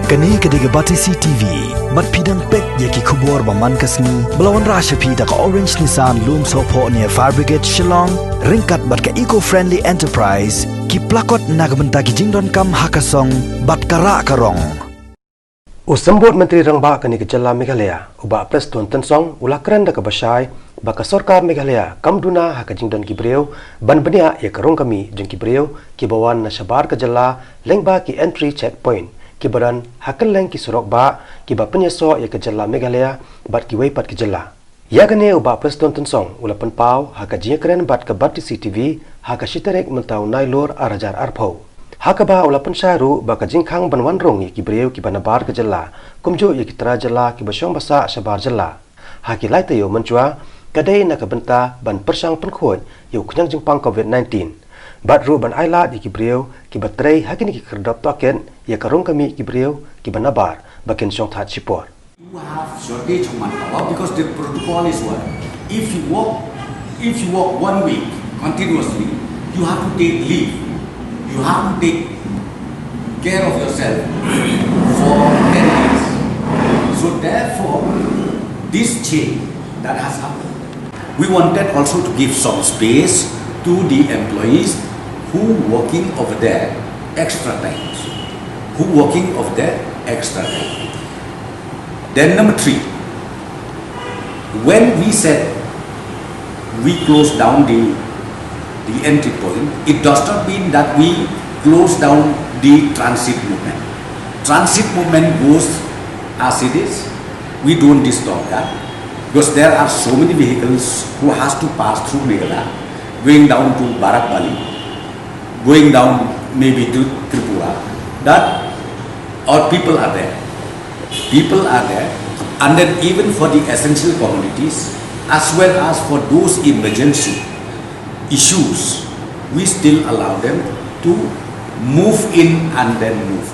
Kani kediga Batisi TV, mat pidang pek yaki kubur baman kasni, belawan rasha pida ka Orange Nissan Loom Sopo near Fire Brigade Shillong, ringkat bat ka eco-friendly enterprise, ki plakot nagbenta ki jingdon kam hakasong, bat kara karong. Usambut Menteri Rangba kani kejala Meghalaya, uba Preston Tensong ula keren da kabasai, baka sorkar Meghalaya kamduna haka jingdon kibreu, ban benia ya karong kami jeng kibreu, kibawan na sabar kejala, lengba ki entry checkpoint, kibaran hakal leng ki surok ba, kiba penyeso ya kejala Meghalaya, bat ki weipat kejala. Ya kani uba Preston Tensong ula penpau haka jing keren bat ke Batisi TV, haka shiterek mentau nailur arajar arpau. Hakaba ula pensyaru baka jingkang banwan rong ki breu ki banabar ke jela kumjo ki tra jela ki basyong basa sabar jela haki lai tayo mencua kadai nak benta ban persang penkhot yu kenyang jingpang COVID-19 batru ban aila ki breu ki batrei haki ni ki kerdap token ya karong kami ki breu ki banabar bakin syong that support. You have shortage of manpower because the protocol is what? If you walk 1 week continuously, you have to take leave. You have to take care of yourself for 10 days. So therefore, this change that has happened, we wanted also to give some space to the employees who working over there extra times. Then number 3, when we said we close down the entry point, it does not mean that we close down the transit movement. Transit movement goes as it is. We don't disturb that because there are so many vehicles who has to pass through Meghalaya, going down to Barak Bali, going down maybe to Tripura. That our people are there. And then even for the essential commodities as well as for those emergency issues, we still allow them to move in and then move